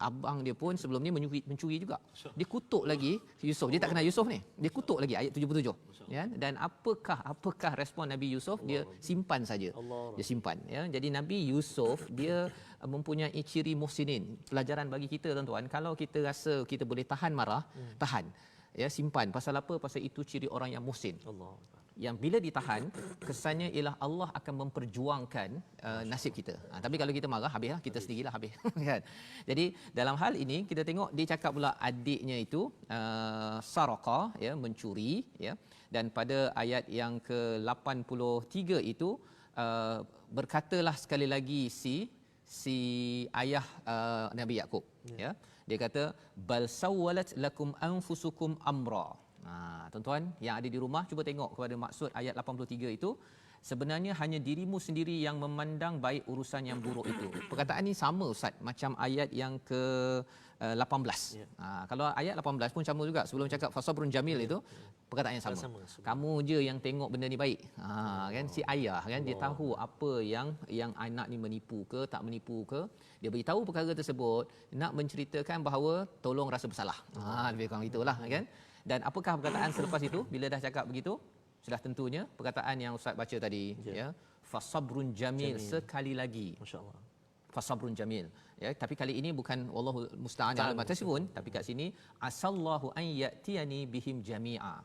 abang dia pun sebelum ni mencuri juga. Dia kutuk lagi Yusuf. Dia tak kenal Yusuf ni. Dia kutuk lagi ayat 77. Ya, dan apakah respon Nabi Yusuf? Dia simpan saja. Dia simpan ya. Jadi Nabi Yusuf dia mempunyai ciri muhsinin. Pelajaran bagi kita tuan-tuan, kalau kita rasa kita boleh tahan marah, tahan. Ya, simpan. Pasal apa? Pasal itu ciri orang yang muhsin. Allah. Yang bila ditahan kesannya ialah Allah akan memperjuangkan nasib kita. Tapi kalau kita marah habislah kita sendirilah habis kan. Jadi dalam hal ini kita tengok dia cakap pula adiknya itu saraqa ya mencuri ya dan pada ayat yang ke-83 itu berkatalah sekali lagi si ayah Nabi Yakub ya. Dia kata bal sawwalat lakum anfusukum amra. Tuan-tuan yang ada di rumah cuba tengok kepada maksud ayat 83 itu sebenarnya hanya dirimu sendiri yang memandang baik urusan yang buruk itu. Perkataan ini sama Ustaz macam ayat yang ke 18. Kalau ayat 18 pun sama juga sebelum cakap fasabrun jamil itu perkataan yang sama. Kamu je yang tengok benda ni baik. Kan si ayah kan dia tahu apa yang anak ni menipu ke tak menipu ke. Dia beritahu perkara tersebut nak menceritakan bahawa tolong rasa bersalah. Lebih kurang itulah kan. Dan apakah perkataan selepas itu bila dah cakap begitu? Sudah tentunya perkataan yang Ustaz baca tadi ya. Fasabrun jamil sekali lagi. Masya-Allah. Fasabrun jamil. Ya, tapi kali ini bukan wallahul musta'an ala ma tasifun, tapi kat sini asallahu an ya'tiyani bihim jami'a.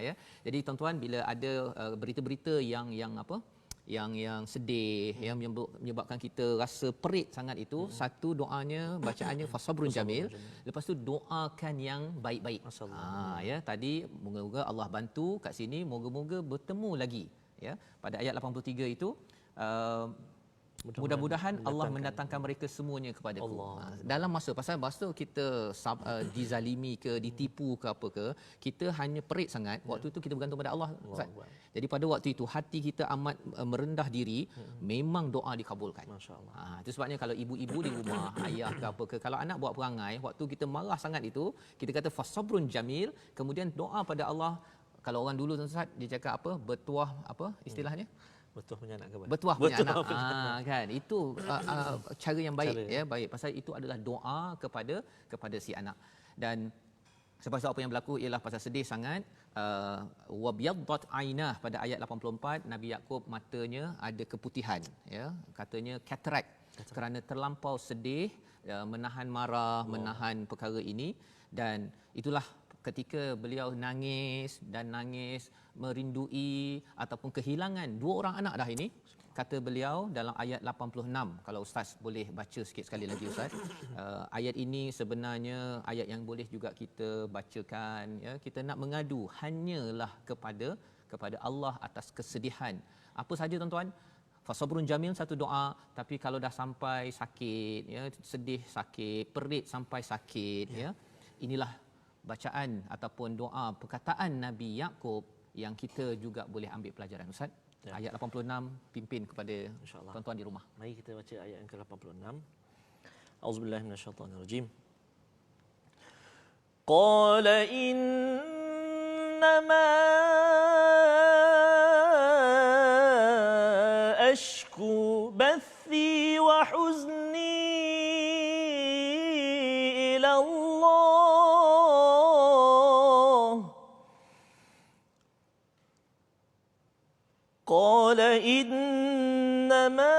Ya. Jadi tuan-tuan bila ada berita-berita yang apa? Yang sedih yang menyebabkan kita rasa perit sangat itu satu doanya bacaannya fasabrun jamil lepas tu doakan yang baik-baik ya tadi moga-moga Allah bantu kat sini moga-moga bertemu lagi ya pada ayat 83 itu mudah-mudahan Allah mendatangkan mereka semuanya kepadaku. Dalam masa kita dizalimi ke ditipu ke apa ke kita hanya perit sangat waktu itu kita bergantung pada Allah. Jadi pada waktu itu hati kita amat merendah diri memang doa dikabulkan. Masya-Allah. Itu sebabnya kalau ibu-ibu di rumah ayah ke apa ke kalau anak buat perangai waktu kita marah sangat itu kita kata fasabrun jamil kemudian doa pada Allah. Kalau orang dulu Ustaz dia cakap apa bertuah apa istilahnya Bertuah punya anak ke apa? Bertuah punya anak. Kan itu cara yang baik ya baik pasal itu adalah doa kepada si anak. Dan sebab apa yang berlaku ialah pasal sedih sangat wa biyaddat ainah pada ayat 84 Nabi Yakub matanya ada keputihan ya katanya katarak kerana terlampau sedih menahan marah menahan perkara ini dan itulah ketika beliau nangis merindui ataupun kehilangan dua orang anak dah ini kata beliau dalam ayat 86 kalau ustaz boleh baca sikit sekali lagi ustaz ayat ini sebenarnya ayat yang boleh juga kita bacakan ya kita nak mengadu hanyalah kepada Allah atas kesedihan apa saja tuan-tuan fasabrun jamil satu doa tapi kalau dah sampai sakit ya sedih sakit perit sampai sakit ya inilah bacaan ataupun doa perkataan Nabi Yakub yang kita juga boleh ambil pelajaran ustaz. Ayat 86 pimpin kepada InsyaAllah. tuan-tuan di rumah. Mari kita baca ayat yang ke-86. Auzubillahi minasyaitonirrajim. Qala innama ashku bathi wa huzni ila Allah. Qala innama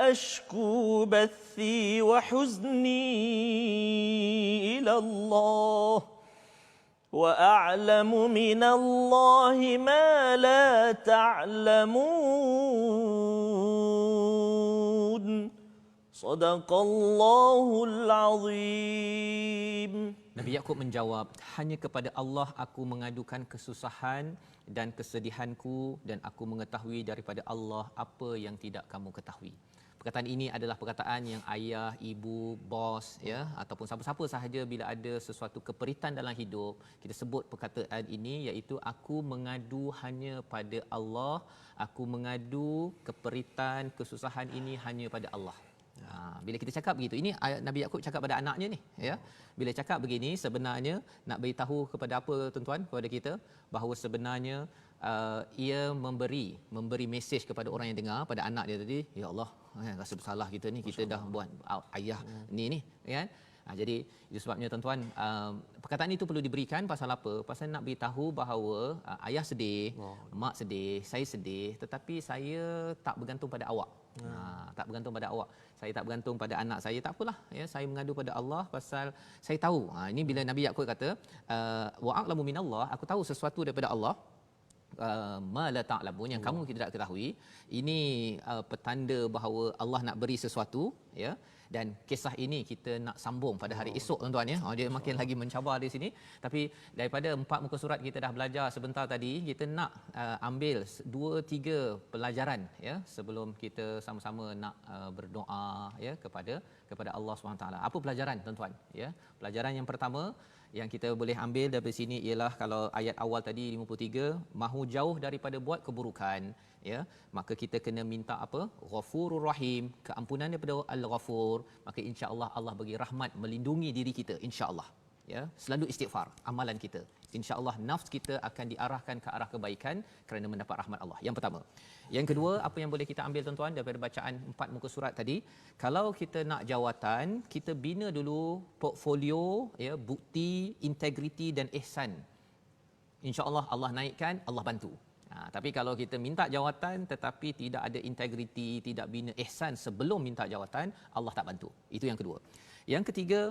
ashku bathi wa huzni ila Allah wa a'lamu min Allah ma la ta'lamun. Sadaqallahul azim. Nabi Yakub menjawab, hanya kepada Allah aku mengadukan kesusahan dan kesedihanku dan aku mengetahui daripada Allah apa yang tidak kamu ketahui. Perkataan ini adalah perkataan yang ayah, ibu, bos ya ataupun siapa-siapa sahaja bila ada sesuatu keperitan dalam hidup, kita sebut perkataan ini iaitu aku mengadu hanya pada Allah, aku mengadu keperitan, kesusahan ini hanya pada Allah. Bila kita cakap begitu, ini Nabi Yakub cakap pada anaknya ni ya. Bila cakap begini sebenarnya nak beritahu kepada apa tuan-tuan, kepada kita bahawa sebenarnya ia memberi mesej kepada orang yang dengar, pada anak dia tadi, ya Allah, rasa bersalah kita ni, kita dah buat ayah ni kan. Jadi itu sebabnya tuan-tuan, perkataan itu perlu diberikan pasal apa? Pasal nak beritahu bahawa ayah sedih, mak sedih, saya sedih, tetapi saya tak bergantung pada awak. Tak bergantung pada awak. Saya tak bergantung pada anak saya, tak apalah ya, saya mengadu pada Allah pasal saya tahu. Ini bila Nabi Yakub kata wa a'lamu minallah, aku tahu sesuatu daripada Allah ma la ta'lamun, yang kamu tidak ketahui. Ini petanda bahawa Allah nak beri sesuatu ya. Dan kisah ini kita nak sambung pada hari esok tuan-tuan ya. Dia makin lagi mencabar di sini. Tapi daripada 4 muka surat kita dah belajar sebentar tadi, kita nak ambil 2-3 pelajaran ya sebelum kita sama-sama nak berdoa ya kepada Allah SWT. Apa pelajaran tuan-tuan ya? Pelajaran yang pertama yang kita boleh ambil dari sini ialah, kalau ayat awal tadi 53, mahu jauh daripada buat keburukan ya, maka kita kena minta apa? Ghafurur Rahim, keampunan daripada Al-Ghafur, maka insya-Allah Allah bagi rahmat melindungi diri kita insya-Allah ya. Selalu istighfar amalan kita, insya-Allah nafs kita akan diarahkan ke arah kebaikan kerana mendapat rahmat Allah. Yang pertama. Yang kedua, apa yang boleh kita ambil tuan-tuan daripada bacaan 4 muka surat tadi? Kalau kita nak jawatan, kita bina dulu portfolio ya, bukti, integriti dan ihsan. Insya-Allah Allah naikkan, Allah bantu. Tapi kalau kita minta jawatan tetapi tidak ada integriti, tidak bina ihsan sebelum minta jawatan, Allah tak bantu. Itu yang kedua. Yang ketiga,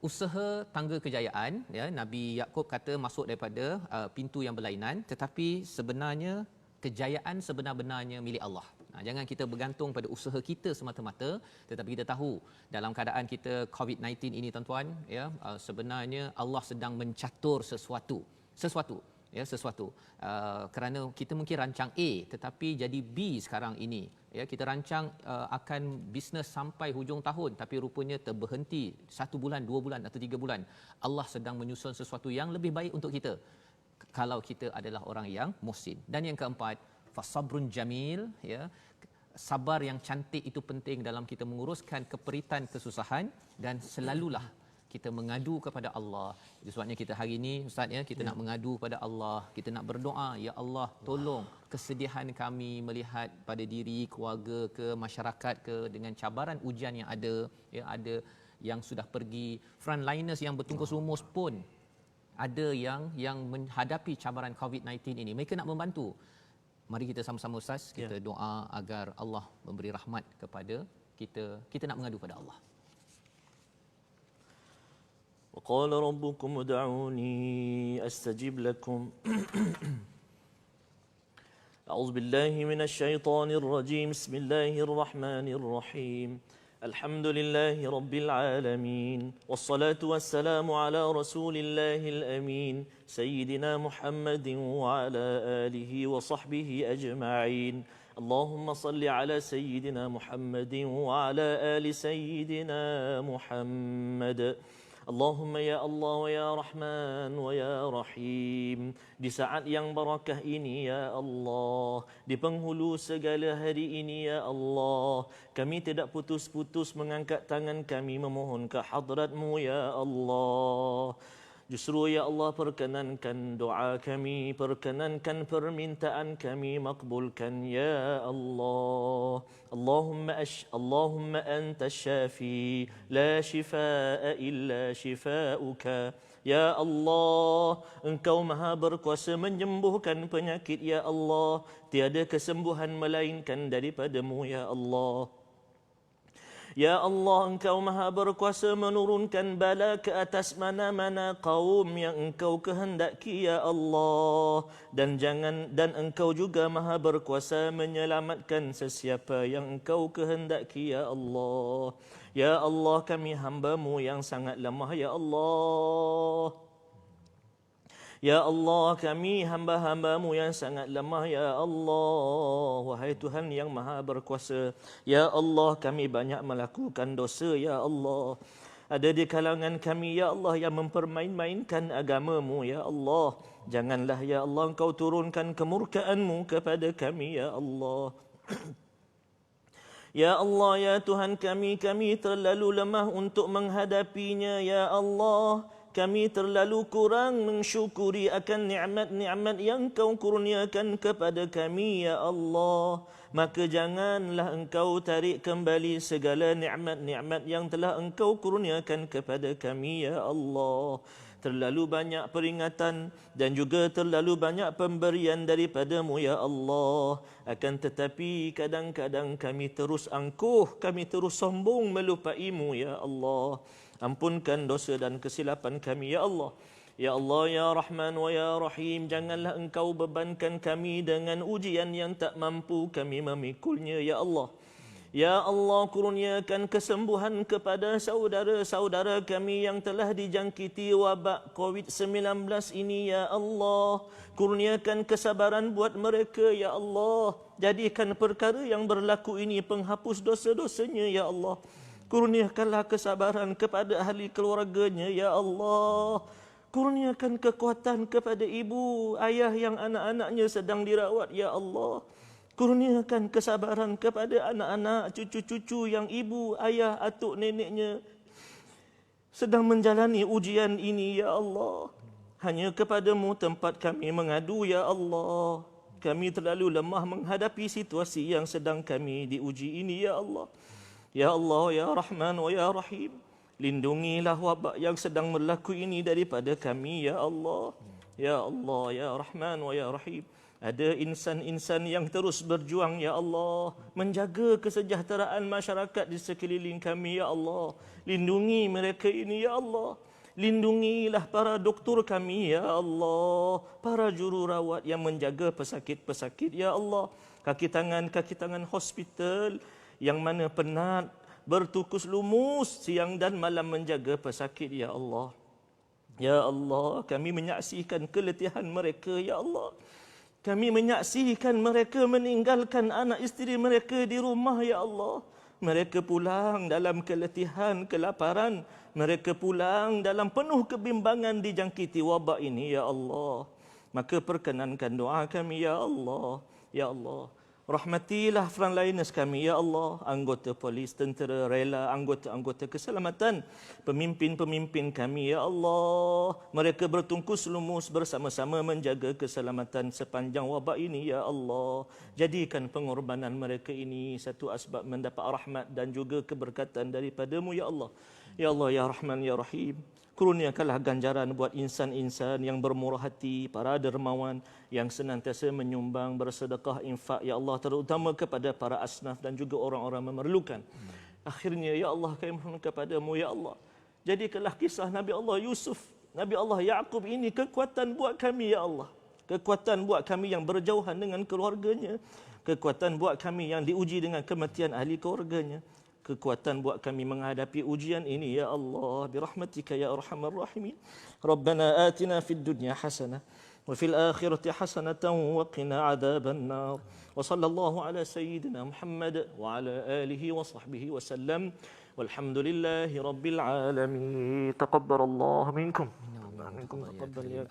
usaha tangga kejayaan ya. Nabi Yakub kata masuk daripada pintu yang berlainan, tetapi sebenarnya kejayaan sebenar-benarnya milik Allah. Jangan kita bergantung pada usaha kita semata-mata, tetapi kita tahu dalam keadaan kita COVID-19 ini tuan-tuan ya, sebenarnya Allah sedang mencatur sesuatu ya, sesuatu kerana kita mungkin rancang A tetapi jadi B sekarang ini ya. Kita rancang akan bisnes sampai hujung tahun tapi rupanya terberhenti 1 bulan, 2 bulan atau 3 bulan. Allah sedang menyusun sesuatu yang lebih baik untuk kita kalau kita adalah orang yang muhsin. Dan yang keempat, fasabrun jamil ya, sabar yang cantik itu penting dalam kita menguruskan keperitan, kesusahan, dan selalulah kita mengadu kepada Allah. Itu sebabnya kita hari ini ustaz ya, kita nak mengadu pada Allah, kita nak berdoa, ya Allah tolong kesedihan kami melihat pada diri, keluarga ke, masyarakat ke, dengan cabaran ujian yang ada ya, ada yang sudah pergi, frontliners yang bertungkus lumus pun ada yang menghadapi cabaran COVID-19 ini. Mereka nak membantu. Mari kita sama-sama ustaz kita doa agar Allah memberi rahmat kepada kita. Kita nak mengadu pada Allah. وقال ربكم ادعوني أستجب لكم. أعوذ بالله من الشيطان الرجيم. بسم الله الرحمن الرحيم. الحمد لله رب العالمين، والصلاة والسلام على رسول الله الأمين سيدنا محمد وعلى آله وصحبه أجمعين. اللهم صل على سيدنا محمد وعلى آل سيدنا محمد. Allahumma ya Allah wa ya Rahman wa ya Rahim. Di saat yang barakah ini ya Allah, di penghulu segala hari ini ya Allah, kami tidak putus-putus mengangkat tangan kami memohon ke hadrat-Mu ya Allah. Justru ya Allah, perkenankan doa kami, perkenankan permintaan kami, makbulkan ya Allah. Allahumma anta syafi, la shifaa illa shifauka. Ya Allah, Engkau maha berkuasa menyembuhkan penyakit ya Allah. Tiada kesembuhan melainkan daripada-Mu ya Allah. Ya Allah, Engkau maha berkuasa menurunkan bala ke atas mana-mana kaum yang Engkau kehendaki ya Allah, dan Engkau juga maha berkuasa menyelamatkan sesiapa yang Engkau kehendaki ya Allah. Ya Allah, kami hamba-Mu yang sangat lemah ya Allah. Ya Allah, kami hamba-hamba-Mu yang sangat lemah ya Allah. Wahai Tuhan yang maha berkuasa, ya Allah, kami banyak melakukan dosa ya Allah. Ada di kalangan kami ya Allah yang mempermain-mainkan agama-Mu ya Allah. Janganlah ya Allah Engkau turunkan kemurkaan-Mu kepada kami ya Allah. Ya Allah, ya Tuhan kami terlalu lemah untuk menghadapinya ya Allah. Kami terlalu kurang mensyukuri akan nikmat-nikmat yang Kau kurniakan kepada kami ya Allah. Maka janganlah Engkau tarik kembali segala nikmat-nikmat yang telah Engkau kurniakan kepada kami ya Allah. Terlalu banyak peringatan dan juga terlalu banyak pemberian daripada-Mu ya Allah. Akan tetapi kadang-kadang kami terus angkuh, kami terus sombong melupai-Mu ya Allah. Ampunkan dosa dan kesilapan kami ya Allah. Ya Allah, ya Rahman wa ya Rahim, janganlah Engkau bebankan kami dengan ujian yang tak mampu kami memikulnya ya Allah. Ya Allah, kurniakan kesembuhan kepada saudara-saudara kami yang telah dijangkiti wabak COVID-19 ini ya Allah. Kurniakan kesabaran buat mereka ya Allah. Jadikan perkara yang berlaku ini penghapus dosa-dosanya ya Allah. Kurniakanlah kesabaran kepada ahli keluarganya ya Allah. Kurniakan kekuatan kepada ibu, ayah yang anak-anaknya sedang dirawat ya Allah. Kurniakan kesabaran kepada anak-anak, cucu-cucu yang ibu, ayah, atuk, neneknya sedang menjalani ujian ini ya Allah. Hanya kepadamu tempat kami mengadu ya Allah. Kami terlalu lemah menghadapi situasi yang sedang kami diuji ini ya Allah. Ya Allah, ya Rahman wa ya Rahim, lindungilah wabak yang sedang berlaku ini daripada kami ya Allah. Ya Allah, ya Rahman wa ya Rahim, ada insan-insan yang terus berjuang ya Allah menjaga kesejahteraan masyarakat di sekeliling kami ya Allah. Lindungi mereka ini ya Allah. Lindungilah para doktor kami ya Allah, para jururawat yang menjaga pesakit-pesakit ya Allah. Kaki tangan hospital yang mana penat bertukus lumus siang dan malam menjaga pesakit ya Allah. Ya Allah, kami menyaksikan keletihan mereka ya Allah. Kami menyaksikan mereka meninggalkan anak isteri mereka di rumah ya Allah. Mereka pulang dalam keletihan, kelaparan. Mereka pulang dalam penuh kebimbangan dijangkiti wabak ini ya Allah. Maka perkenankan doa kami ya Allah. Ya Allah, rahmatilah frontliners kami ya Allah, anggota polis, tentera, rela, anggota-anggota keselamatan, pemimpin-pemimpin kami ya Allah. Mereka bertungkus lumus bersama-sama menjaga keselamatan sepanjang wabak ini ya Allah. Jadikan pengorbanan mereka ini satu asbab mendapat rahmat dan juga keberkatan daripada-Mu ya Allah. Ya Allah, ya Rahman, ya Rahim, kurniakanlah ganjaran buat insan-insan yang bermurah hati, para dermawan yang senantiasa menyumbang, bersedekah, infak ya Allah, terutama kepada para asnaf dan juga orang-orang memerlukan. Akhirnya ya Allah, kami mohon kepada-Mu ya Allah, jadikanlah kisah Nabi Allah Yusuf, Nabi Allah Yaqub ini kekuatan buat kami ya Allah. Kekuatan buat kami yang berjauhan dengan keluarganya, kekuatan buat kami yang diuji dengan kematian ahli keluarganya, kekuatan buat kami menghadapi ujian ini ya Allah, birahmatika ya arhamar rahimin. Rabbana atina fid dunya hasanah wa fil akhirati hasanatan wa qina adzaban nar. Wa sallallahu ala sayyidina Muhammad wa ala alihi wa sahbihi wa sallam. Walhamdulillahi rabbil alamin. Taqabbalallahu minkum.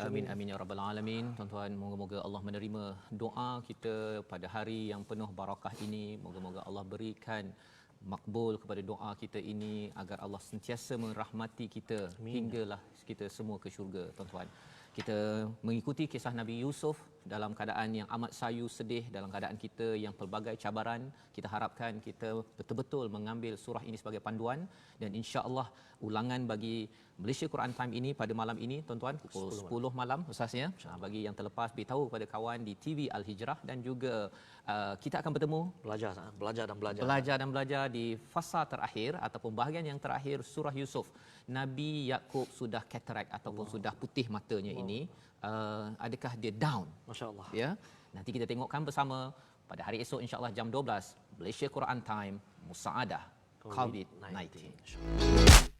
Amin amin ya rabbal alamin. Tuan-tuan, moga-moga Allah menerima doa kita pada hari yang penuh barakah ini. Moga-moga Allah berikan makbul kepada doa kita ini agar Allah sentiasa merahmati kita hinggalah kita semua ke syurga, tuan-tuan. Kita mengikuti kisah Nabi Yusuf dalam keadaan yang amat sayu, sedih, dalam keadaan kita yang pelbagai cabaran. Kita harapkan kita betul-betul mengambil surah ini sebagai panduan, dan insya-Allah ulangan bagi Malaysia Quran Time ini pada malam ini, tuan-tuan, pukul 10 malam usasnya. Bagi yang terlepas, beritahu kepada kawan di TV Al Hijrah, dan juga kita akan bertemu belajar dan belajar di fasa terakhir ataupun bahagian yang terakhir surah Yusuf. Nabi Yakub sudah katarak ataupun sudah putih matanya ini. Adakah dia down? Masya-Allah. Ya. Nanti kita tengokkan bersama pada hari esok insya-Allah jam 12 Malaysia Quran Time Musaadah COVID-19.